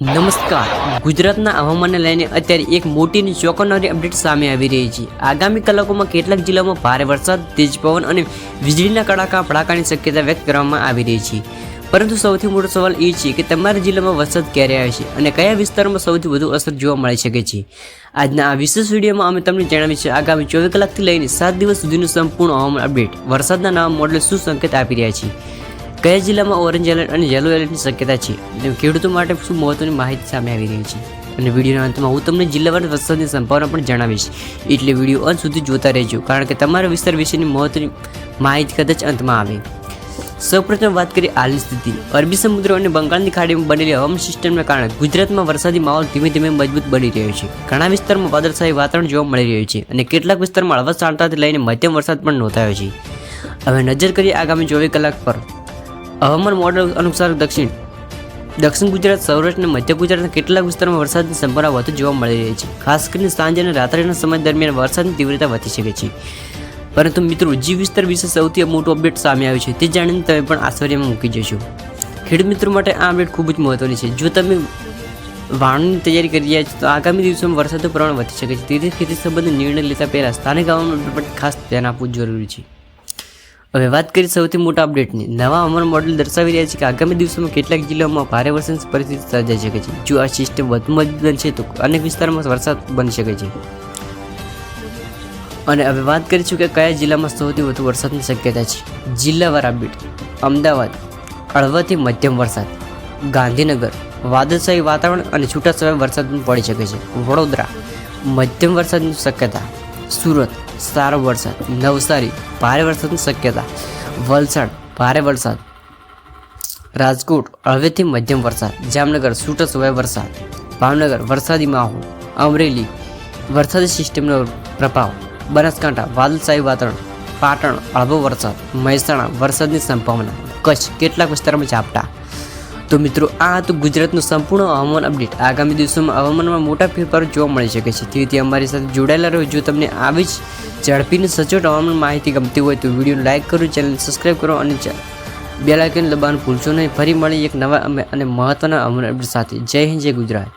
નમસ્કાર. ગુજરાતના હવામાનને લઈને અત્યારે એક મોટી અને ચોંકાવનારી અપડેટ સામે આવી રહી છે. આગામી કલાકોમાં કેટલાક જિલ્લાઓમાં ભારે વરસાદ, તેજ પવન અને વીજળીના કડાકા ભડાકાની શક્યતા વ્યક્ત કરવામાં આવી રહી છે. પરંતુ સૌથી મોટો સવાલ એ છે કે તમારા જિલ્લામાં વરસાદ ક્યારે આવે છે અને કયા વિસ્તારમાં સૌથી વધુ અસર જોવા મળી શકે છે. આજના આ વિશેષ વિડીયોમાં અમે તમને જણાવીશું આગામી 24 કલાકથી લઈને 7 દિવસ સુધીનું સંપૂર્ણ હવામાન અપડેટ. વરસાદના નવા મોડેલ શું સંકેત આપી રહ્યા છે, કયા જિલ્લામાં ઓરેન્જ એલર્ટ અને યલો એલર્ટની શક્યતા છે, અને ખેડૂતો માટે શું મહત્વની માહિતી સામે આવી રહી છે. અને વિડીયોના અંતમાં હું તમને જિલ્લાવાર વરસાદની સંભાવના પણ જણાવીશ, એટલે વિડીયો અંત સુધી જોતા રહેજો, કારણ કે તમારા વિસ્તાર વિશેની મહત્વની માહિતી કદાચ અંતમાં આવે. સૌપ્રથમ વાત કરીએ હાલની સ્થિતિ. અરબી સમુદ્ર અને બંગાળની ખાડીમાં બનેલી હવામાન સિસ્ટમને કારણે ગુજરાતમાં વરસાદી માહોલ ધીમે ધીમે મજબૂત બની રહ્યો છે. ઘણા વિસ્તારમાં વાદળછાયું વાતાવરણ જોવા મળી રહ્યું છે અને કેટલાક વિસ્તારમાં હળવા છાંટાથી લઈને મધ્યમ વરસાદ પણ નોંધાયો છે. હવે નજર કરીએ આગામી 24 કલાક પર. હવામાન મોડેલ અનુસાર દક્ષિણ ગુજરાત, સૌરાષ્ટ્ર અને મધ્ય ગુજરાતના કેટલાક વિસ્તારમાં વરસાદની સંભાવના વધુ જોવા મળી રહી છે. ખાસ કરીને સાંજે અને રાત્રિના સમય દરમિયાન વરસાદની તીવ્રતા વધી શકે છે. પરંતુ મિત્રો, જે વિસ્તાર વિશે સૌથી મોટું અપડેટ સામે આવ્યું છે તે જાણીને તમે પણ આશ્ચર્યમાં મૂકી જશો. ખેડૂત મિત્રો માટે આ અપડેટ ખૂબ જ મહત્વની છે. જો તમે વાવણીની તૈયારી કરી રહ્યા છો તો આગામી દિવસોમાં વરસાદનું પ્રમાણ વધી શકે છે. તેથી ખેતી સંબંધિત નિર્ણય લેતા પહેલાં સ્થાનિક હવામાન પર ખાસ ધ્યાન આપવું જરૂરી છે. હવે વાત કરીએ સૌથી મોટા અપડેટની. નવા હવામાન મોડેલ દર્શાવી રહ્યા છે કે આગામી દિવસોમાં કેટલાક જિલ્લાઓમાં ભારે વરસાદની પરિસ્થિતિ સર્જાઈ શકે છે. જો આ સિસ્ટમ વધુ મજબૂત બનશે તો અનેક વિસ્તારોમાં વરસાદ બની શકે છે. અને હવે વાત કરીશું કે કયા જિલ્લામાં સૌથી વધુ વરસાદની શક્યતા છે. જિલ્લાવાર અપડેટ. અમદાવાદ હળવાથી મધ્યમ વરસાદ, ગાંધીનગર વાદળછાયું વાતાવરણ અને છૂટાછવાયા વરસાદ પડી શકે છે. વડોદરા મધ્યમ વરસાદની શક્યતા, સુરત સારો વરસાદ, નવસારી ભારે વરસાદની શક્યતા, વલસાડ ભારે વરસાદ, રાજકોટ હળવેથી મધ્યમ વરસાદ, જામનગર છૂટાછવાયા વરસાદ, ભાવનગર વરસાદી માહોલ, અમરેલી વરસાદી સિસ્ટમનો પ્રભાવ, બનાસકાંઠા વાદળછાયું વાતાવરણ, પાટણ હળવો વરસાદ, મહેસાણા વરસાદની સંભાવના, કચ્છ કેટલાક વિસ્તારોમાં ઝાપટા. તો મિત્રો, આ હતું ગુજરાતનું સંપૂર્ણ હવામાન અપડેટ. આગામી દિવસોમાં હવામાનમાં મોટા ફેરફારો જોવા મળી શકે છે. તેથી અમારી સાથે જોડાયેલા રહો. જો તમને આવી જ ઝડપી અને સચોટ હવામાન માહિતી ગમતી હોય તો વિડીયોને લાઇક કરો, ચેનલને સબસ્ક્રાઈબ કરો અને બેલ આઇકન દબાવવાનું ભૂલશો નહીં. ફરી મળી એક નવા અને મહત્વના હવામાન અપડેટ સાથે. જય હિન્દ, જય ગુજરાત.